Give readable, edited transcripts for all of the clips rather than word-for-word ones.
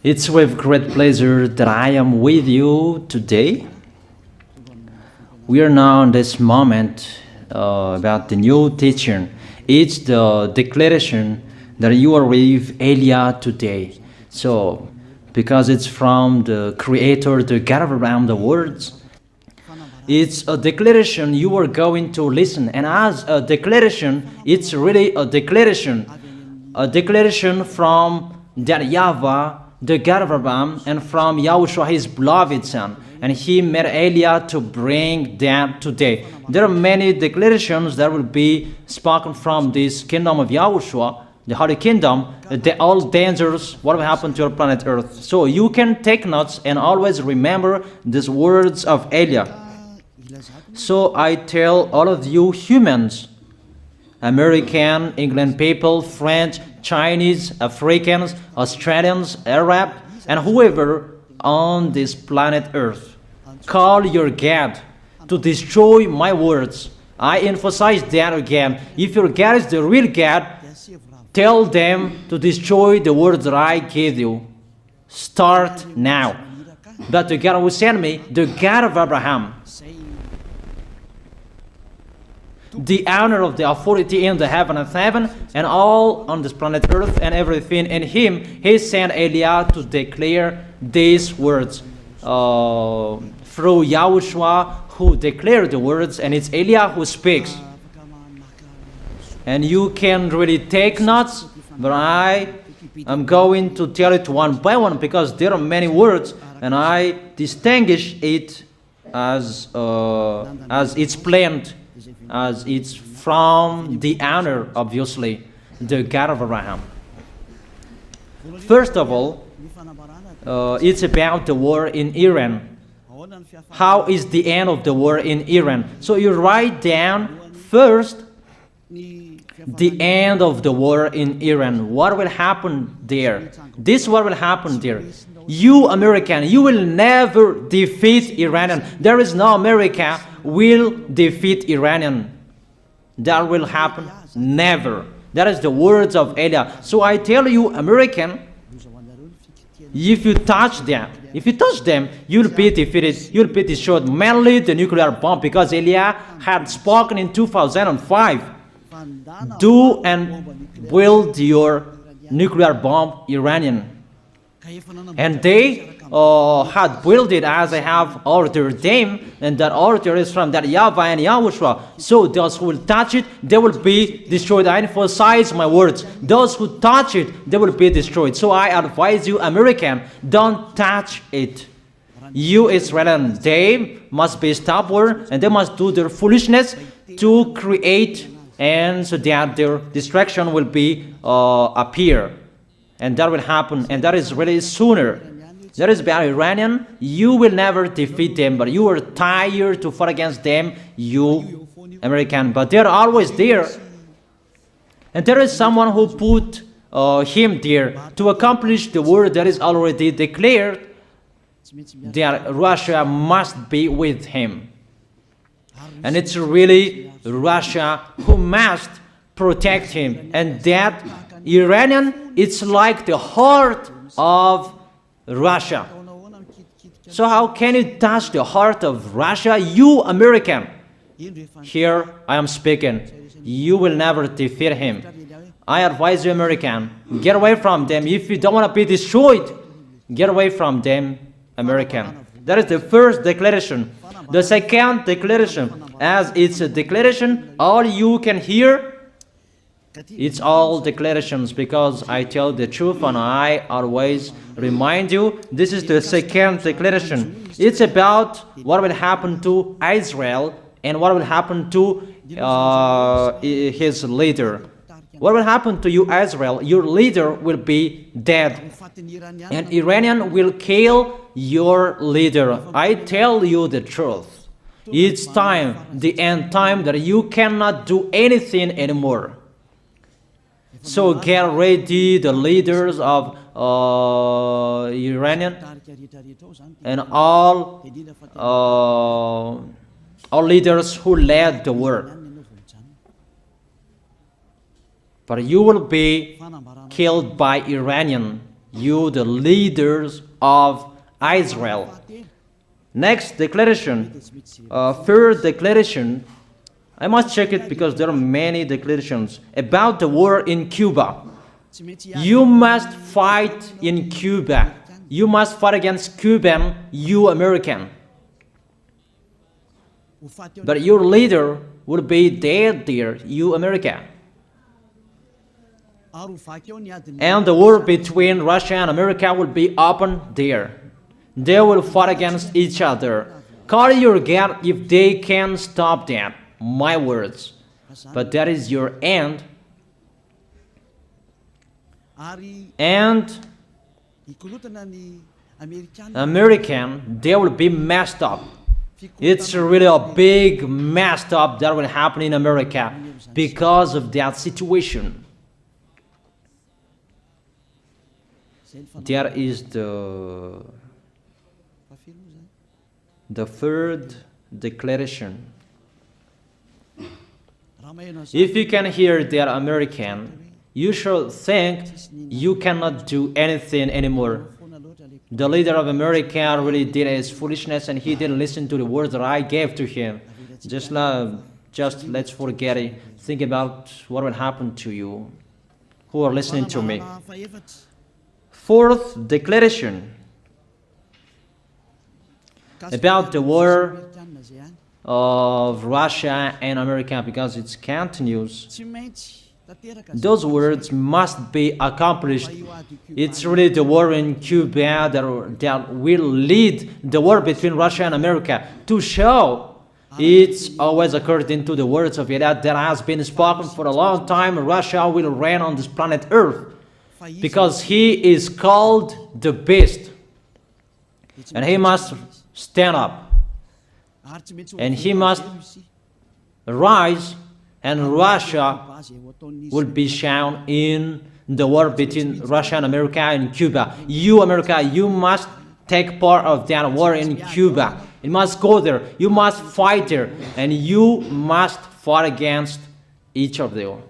It's with great pleasure that I am with you today. We are now in this moment about the new teaching. It's the declaration that you are with Elia today. So, because it's from the Creator, the God around the words, it's a declaration you are going to listen. And as a declaration, it's really a declaration from that YAHVAH, the God of Abraham, and from YAHOSHUAH, his beloved son. And he made Elia to bring them today. There are many declarations that will be spoken from this kingdom of YAHOSHUAH, the Holy Kingdom, all dangers, what will happen to your planet Earth. So you can take notes and always remember these words of Elia. So I tell all of you humans, American, England people, French, Chinese, Africans, Australians, Arab, and whoever on this planet Earth, call your God to destroy my words. I emphasize that again. If your God is the real God, tell them to destroy the words that I gave you. Start now. But the God who sent me, the God of Abraham, the honor of the authority in the heaven of heaven and all on this planet Earth and everything in him, he sent Elia to declare these words through YAHOSHUAH, who declared the words, and it's Elia who speaks. And you can really take notes, but I am going to tell it one by one because there are many words, and I distinguish it as it's planned, as it's from the honor, obviously, the God of Abraham. First of all, it's about the war in Iran. How is the end of the war in Iran? So you write down first the end of the war in Iran. What will happen there? This what will happen there. You American, you will never defeat Iranian. There is no America will defeat Iranian. That will happen never. That is the words of Elia. So I tell you, American, if you touch them, you'll be defeated, you'll be destroyed. Mainly the nuclear bomb, because Elia had spoken in 2005. Do and build your nuclear bomb, Iranian. And they had built it as I have ordered them, and that order is from that YAHVAH and YAHOSHUAH. So those who will touch it, they will be destroyed. I emphasize my words. Those who touch it, they will be destroyed. So I advise you, American, don't touch it. You Israelis, they must be stubborn, and they must do their foolishness to create, and so that their destruction will be appear. And that will happen, and that is really sooner. That is about Iranian. You will never defeat them, but you are tired to fight against them, you American. But they're always there. And there is someone who put him there to accomplish the word that is already declared, that Russia must be with him. And it's really Russia who must protect him. And that Iranian, it's like the heart of Russia. So how can you touch the heart of Russia? You American. Here I am speaking. You will never defeat him. I advise you, American, get away from them. If you don't want to be destroyed, get away from them, American. That is the first declaration. The second declaration, as it's a declaration, all you can hear, it's all declarations, because I tell the truth and I always remind you, this is the second declaration. It's about what will happen to Israel and what will happen to his leader. What will happen to you, Israel? Your leader will be dead, and Iranian will kill your leader. I tell you the truth. It's time, the end time, that you cannot do anything anymore. So get ready, the leaders of Iranian and all leaders who led the war. But you will be killed by Iranian. you the leaders of Israel. Next declaration, third declaration, I must check it because there are many declarations about the war in Cuba. You must fight in Cuba. You must fight against Cuban, you American. But your leader will be dead there, you America. And the war between Russia and America will be open there. They will fight against each other. Call your God if they can stop that. My words. But that is your end. And American, they will be messed up. It's really a big messed up that will happen in America because of that situation. That is the third declaration. If you can hear that American, you should think you cannot do anything anymore. The leader of America really did his foolishness and he didn't listen to the words that I gave to him. Just let's forget it. Think about what will happen to you who are listening to me. Fourth declaration about the war of Russia and America, because it continues. Those words must be accomplished. It's really the war in Cuba that will lead the war between Russia and America to show it's always according to the words of YAH that has been spoken for a long time. Russia will reign on this planet Earth because he is called the beast and he must stand up and he must rise, and Russia will be shown in the war between Russia and America and Cuba. You, America, you must take part of that war in Cuba. You must go there. You must fight there. And you must fight against each of them.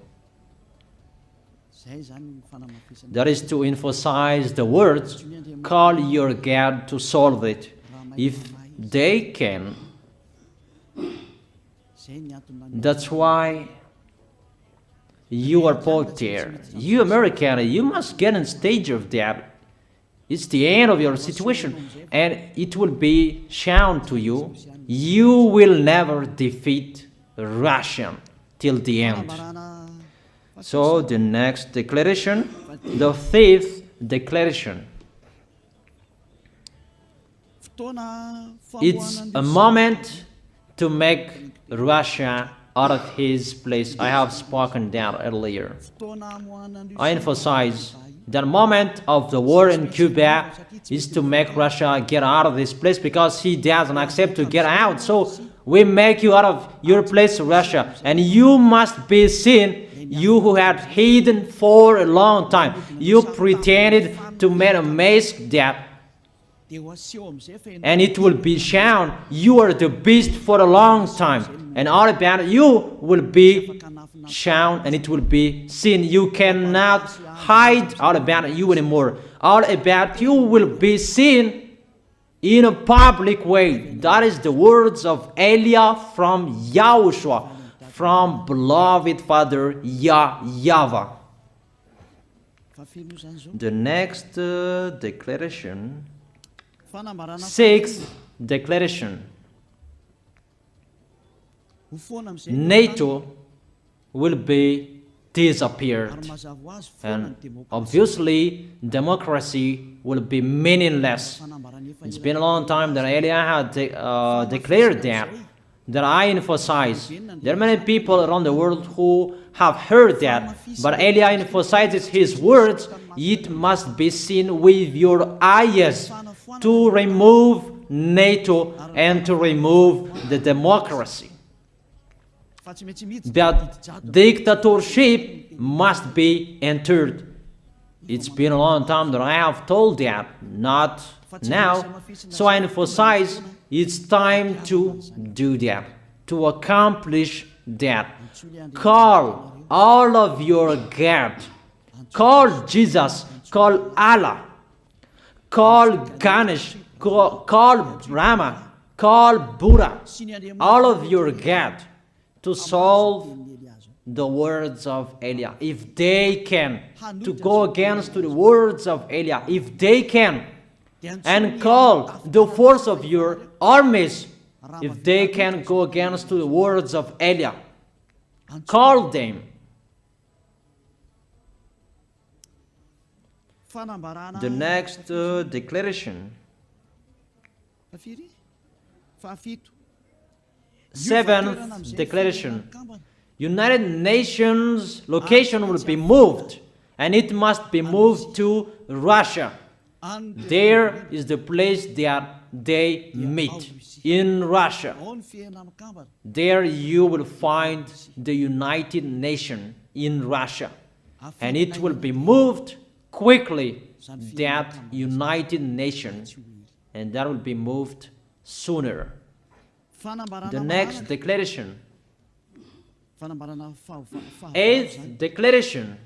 That is to emphasize the words, call your God to solve it. If they can, that's why you are put there. You American, you must get in stage of that. It's the end of your situation and it will be shown to you. You will never defeat Russia till the end. So the next declaration, the fifth declaration. It's a moment to make Russia out of his place. I have spoken that earlier. I emphasize the moment of the war in Cuba is to make Russia get out of this place because he doesn't accept to get out. So we make you out of your place, Russia, and you must be seen. You who had hidden for a long time, you pretended to make a mask that, and it will be shown you are the beast for a long time, and all about you will be shown and it will be seen. You cannot hide all about you anymore. All about you will be seen in a public way. That is the words of Elia from YAHOSHUAH, from beloved Father YAHVAH. The next declaration, sixth declaration. NATO will be disappeared, and obviously democracy will be meaningless. It's been a long time that Elia had declared that I emphasize. There are many people around the world who have heard that, but Elia emphasizes his words. It must be seen with your eyes to remove NATO and to remove the democracy. That dictatorship must be entered. It's been a long time that I have told that, not now. So I emphasize it's time to do that, to accomplish that. Call all of your God. Call Jesus. Call Allah. call Ganesh, call Brahma, call Buddha, all of your God, to solve the words of Eliah. If they can, to go against the words of Eliah, if they can, and call the force of your armies, if they can go against the words of Eliah, call them. The next declaration, 7th declaration, United Nations location will be moved, and it must be moved to Russia. There is the place that they meet, in Russia. There you will find the United Nations in Russia, and it will be moved quickly, that United Nations, and that will be moved sooner. The next declaration, 8th declaration,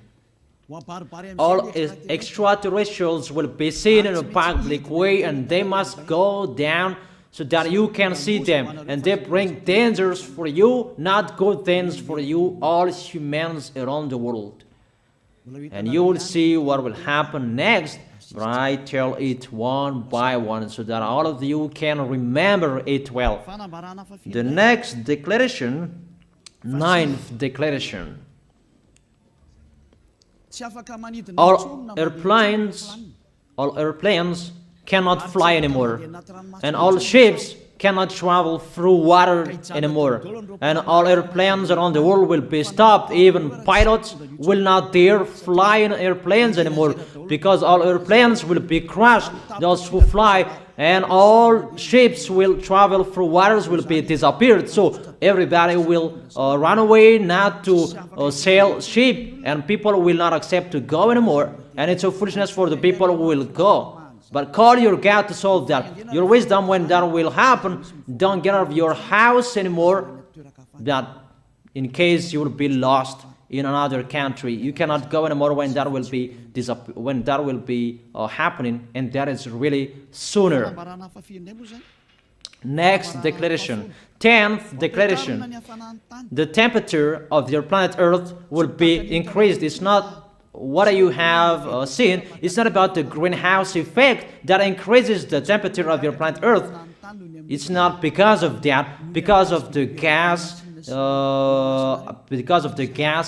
all extraterrestrials will be seen in a public way, and they must go down so that you can see them, and they bring dangers for you, not good things for you, all humans around the world. And you will see what will happen next, but I tell it one by one so that all of you can remember it well. The next declaration, 9th declaration, all airplanes cannot fly anymore, and all ships cannot travel through water anymore, and all airplanes around the world will be stopped. Even pilots will not dare fly in airplanes anymore, because all airplanes will be crushed, those who fly, and all ships will travel through waters will be disappeared. So everybody will run away not to sail ship, and people will not accept to go anymore, and it's a foolishness for the people who will go. But call your God to solve that. Your wisdom when that will happen. Don't get out of your house anymore, that in case you will be lost in another country. You cannot go anymore when that will be happening, and that is really sooner. Next declaration, 10th declaration, the temperature of your planet Earth will be increased. It's not what you have seen. It's not about the greenhouse effect that increases the temperature of your planet Earth. It's not because of that, because of the gas,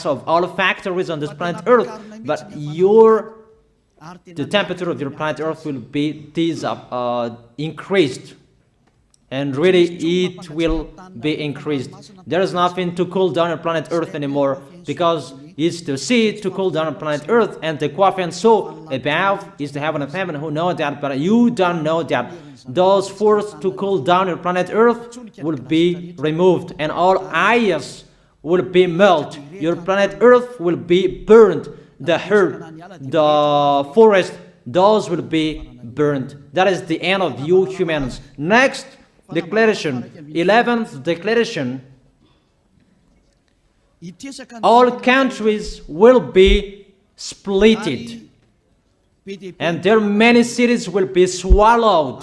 of all factories on this planet Earth. But the temperature of your planet Earth will be increased, and really it will be increased. There is nothing to cool down your planet Earth anymore, because it's the sea to cool down planet Earth, and the Quaf and so above is the heaven of heaven, who know that, but you don't know that. Those forces to cool down your planet Earth will be removed, and all ice will be melted. Your planet Earth will be burned. The earth, the forest, those will be burned. That is the end of you humans. Next declaration, 11th declaration, all countries will be splitted, and their many cities will be swallowed.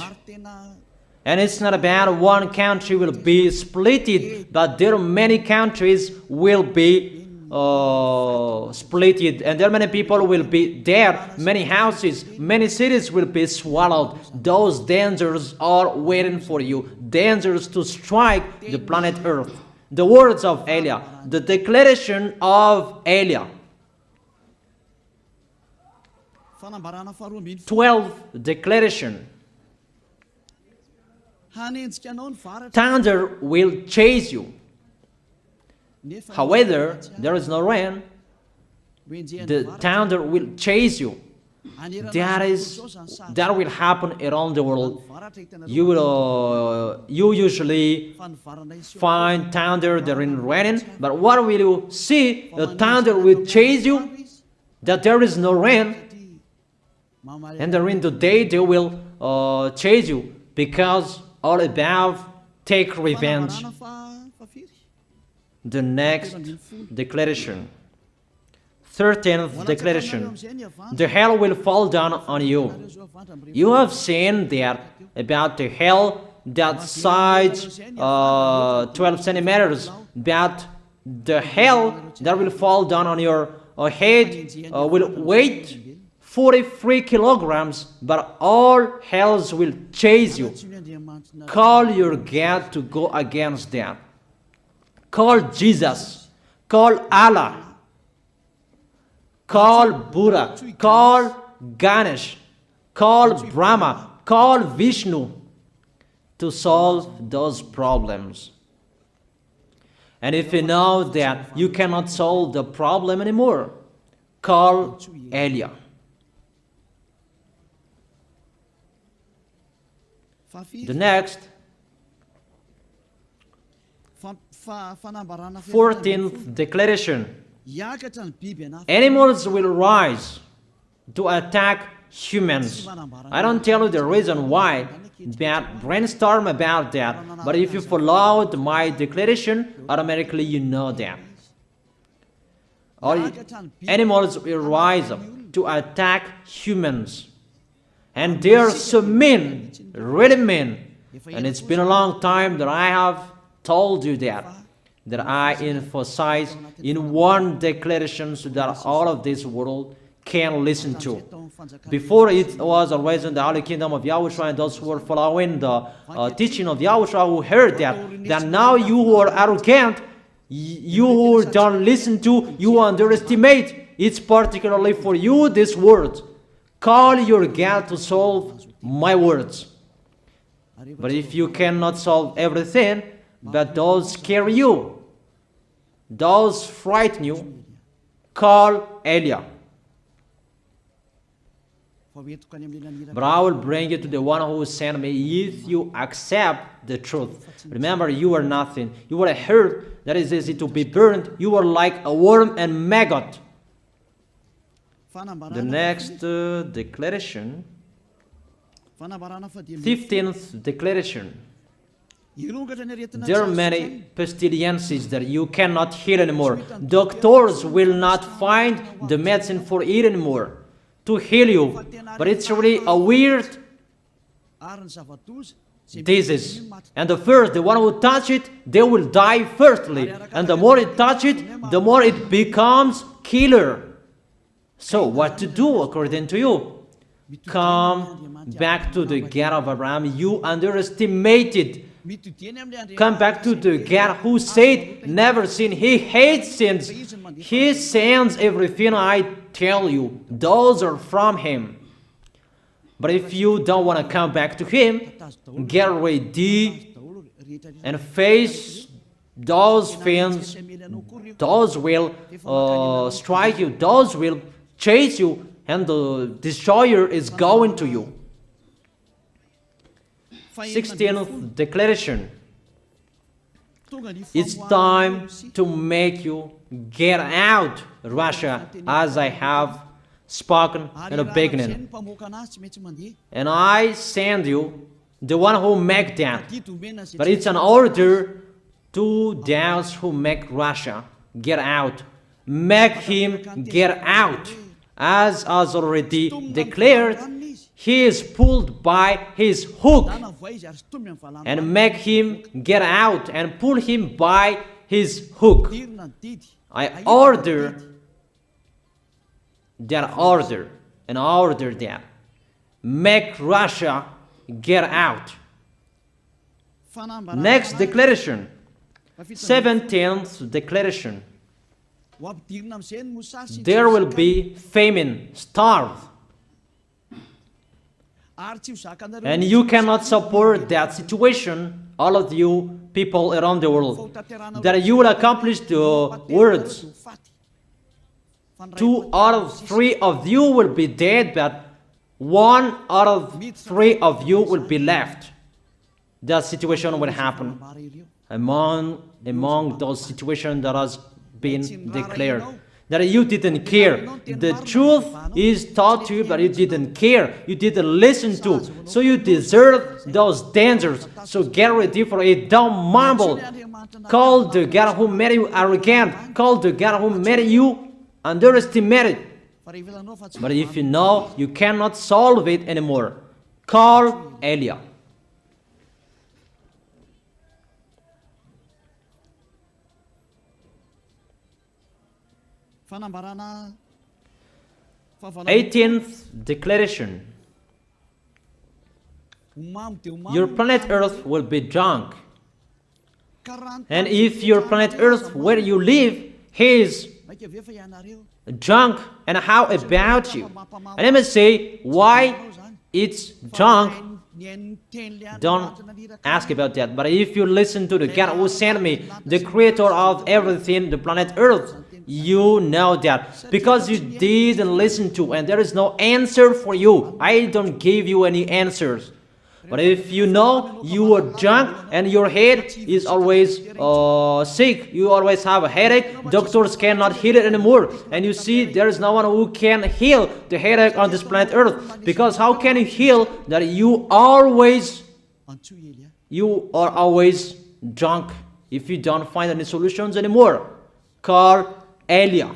And it's not about one country will be splitted, but there are many countries will be splitted, and there are many people will be dead, many houses, many cities will be swallowed. Those dangers are waiting for you, dangers to strike the planet Earth. The words of Eliah, the declaration of Eliah. 12th declaration. Thunder will chase you. However, there is no rain. The thunder will chase you. That will happen around the world. You usually find thunder during raining, but what will you see? The thunder will chase you, that there is no rain, and during the day they will chase you, because all above take revenge. The next declaration, 13th declaration. The hell will fall down on you. You have seen that about the hell that size 12 centimeters, that the hell that will fall down on your head will weight 43 kilograms, but all hells will chase you. Call your God to go against that. Call Jesus. Call Allah. Call Buddha. Call Ganesh. Call Brahma. Call Vishnu to solve those problems. And if you know that you cannot solve the problem anymore, call YAH. The next, 14th declaration. Animals will rise to attack humans. I don't tell you the reason why, but brainstorm about that. But if you followed my declaration, automatically you know that. All animals will rise up to attack humans. And they are so mean, really mean. And it's been a long time that I have told you that I emphasize in one declaration so that all of this world can listen to. Before it was always in the Holy Kingdom of YAHOSHUAH, and those who were following the teaching of YAHOSHUAH who heard that now you who are arrogant, you who don't listen to, you underestimate. It's particularly for you, this word. Call your God to solve my words. But if you cannot solve everything, but those scare you, those frighten you, call YAH. But I will bring you to the one who sent me if you accept the truth. Remember, you are nothing. You are a herb that is easy to be burned. You are like a worm and maggot. The next declaration, 15th declaration. There are many pestilences that you cannot heal anymore. Doctors will not find the medicine for it anymore to heal you. But it's really a weird disease. And the one who touch it, they will die firstly. And the more it touch it, the more it becomes killer. So what to do according to you? Come back to the God of Abraham. You underestimated. Come back to the God who said, never sin. He hates sins. He sends everything I tell you. Those are from Him. But if you don't want to come back to Him, get ready and face those things. Those will strike you. Those will chase you, and the destroyer is going to you. 16th declaration. It's time to make you get out, Russia, as I have spoken in the beginning. And I send you the one who make that. But it's an order to those who make Russia get out. Make him get out. As already declared, he is pulled by his hook, and make him get out and pull him by his hook. I order that. Make Russia get out. Next declaration, 17th declaration. There will be famine, starve. And you cannot support that situation, all of you people around the world, that you will accomplish the words. 2 out of 3 of you will be dead, but 1 out of 3 of you will be left. That situation will happen among those situations that has been declared. That you didn't care. The truth is taught to you, but you didn't care. You didn't listen to. So you deserve those dangers. So get ready for it. Don't mumble. Call the God who made you arrogant. Call the God who made you underestimate it. But if you know you cannot solve it anymore, call YAH. Fanambarana 18th declaration. Your planet Earth will be drunk. And if your planet Earth where you live is drunk, and how about you? And let me say why it's drunk. Don't ask about that. But if you listen to the God who sent me, the creator of everything, the planet Earth, you know that. Because you didn't listen to, and there is no answer for you. I don't give you any answers. But if you know you are drunk and your head is always sick, you always have a headache, doctors cannot heal it anymore. And you see there is no one who can heal the headache on this planet Earth. Because how can you heal that you are always drunk if you don't find any solutions anymore? Call YAH.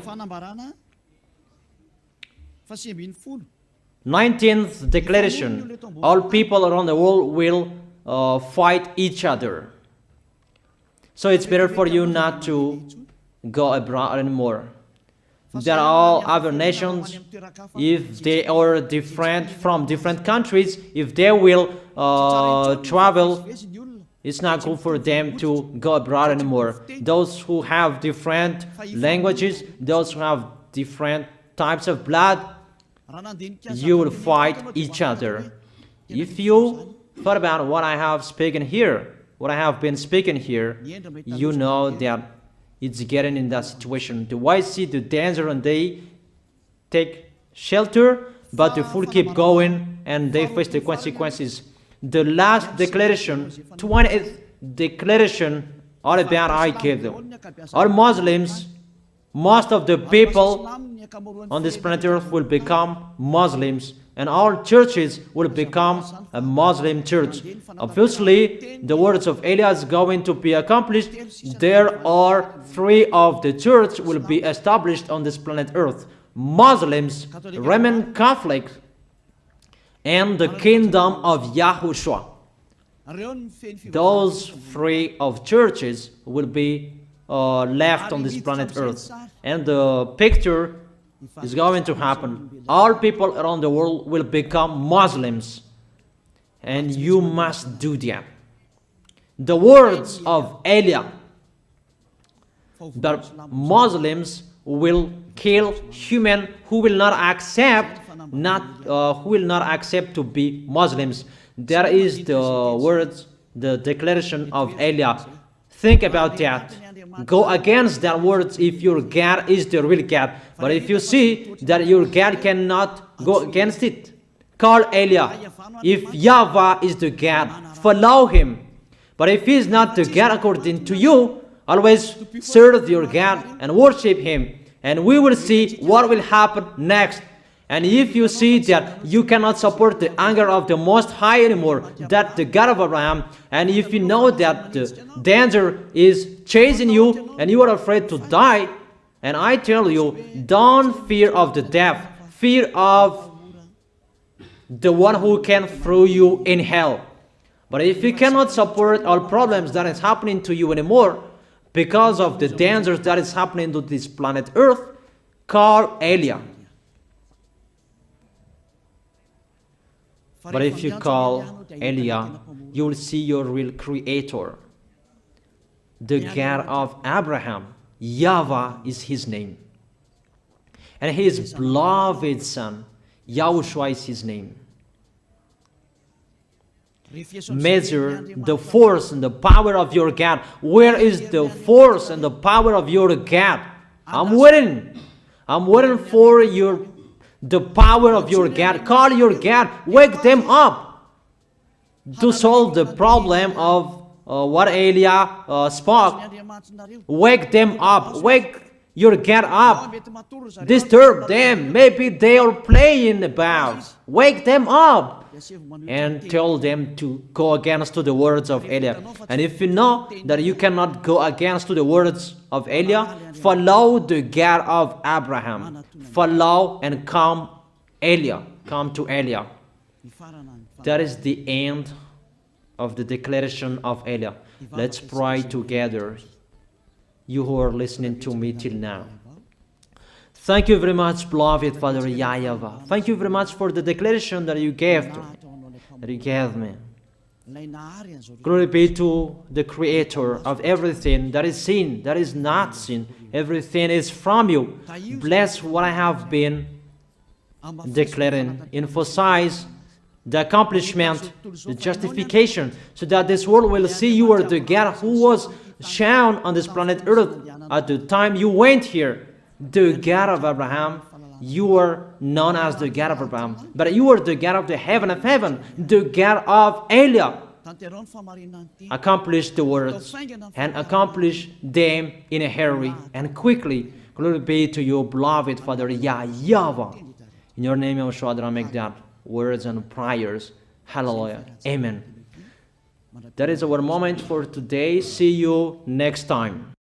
19th declaration. All people around the world will fight each other. So it's better for you not to go abroad anymore. There are all other nations, if they are different from different countries, if they will travel, it's not good for them to go abroad anymore. Those who have different languages, those who have different types of blood, you will fight each other. If you thought about what I have spoken here, what I have been speaking here, you know that it's getting in that situation. The wise see the danger and they take shelter, but the fool keep going and they face the consequences. The last declaration, 20th declaration, all about I gave them. All Muslims, most of the people on this planet Earth will become Muslims, and all churches will become a Muslim church. Obviously, the words of YAH is going to be accomplished. There are 3 of the church will be established on this planet Earth: Muslims, Roman Catholics, and the kingdom of YAHOSHUAH. Those 3 of churches will be left on this planet Earth, and the picture is going to happen. All people around the world will become Muslims, and you must do that. The words of YAH, that Muslims will kill human who will not accept to be Muslims. That is the words, the declaration of YAH. Think about that. Go against that words if your God is the real God. But if you see that your God cannot go against it, call YAH. If YAHVAH is the God, follow him. But if he is not the God according to you, always serve your God and worship him. And we will see what will happen next. And if you see that you cannot support the anger of the Most High anymore, that the God of Abraham, and if you know that the danger is chasing you and you are afraid to die, and I tell you, don't fear of the death, fear of the one who can throw you in hell. But if you cannot support all problems that is happening to you anymore, because of the dangers that is happening to this planet Earth, call YAH. But if you call YAH, you will see your real creator, the God of Abraham. YAHVAH is his name. And his beloved son, YAHOSHUAH is his name. Measure the force and the power of your God. Where is the force and the power of your God? I'm waiting. I'm waiting for the power of your God. Call your God. Wake them up to solve the problem of what YAH spoke. Wake them up. Wake your God up. Disturb them. Maybe they are playing about. Wake them up and tell them to go against to the words of YAH. And if you know that you cannot go against to the words of Eliah, follow the God of Abraham. Follow and come Eliah. Come to Eliah. That is the end of the declaration of Eliah. Let's pray together, you who are listening to me till now. Thank you very much, beloved Father YAHVAH. Thank you very much for the declaration that you gave to me, that you gave me. Glory be to the Creator of everything that is seen, that is not seen. Everything is from you. Bless what I have been declaring. Emphasize the accomplishment, the justification, so that this world will see you are the God who was shown on this planet Earth at the time you went here. The God of Abraham. You are known as the God of Abraham, but you are the God of the heaven of heaven, the God of Eliah. Accomplish the words and accomplish them in a hurry and quickly. Glory be to you, beloved Father YAHVAH. In your name, YAHOSHUAH, I make that words and prayers. Hallelujah. Amen. That is our moment for today. See you next time.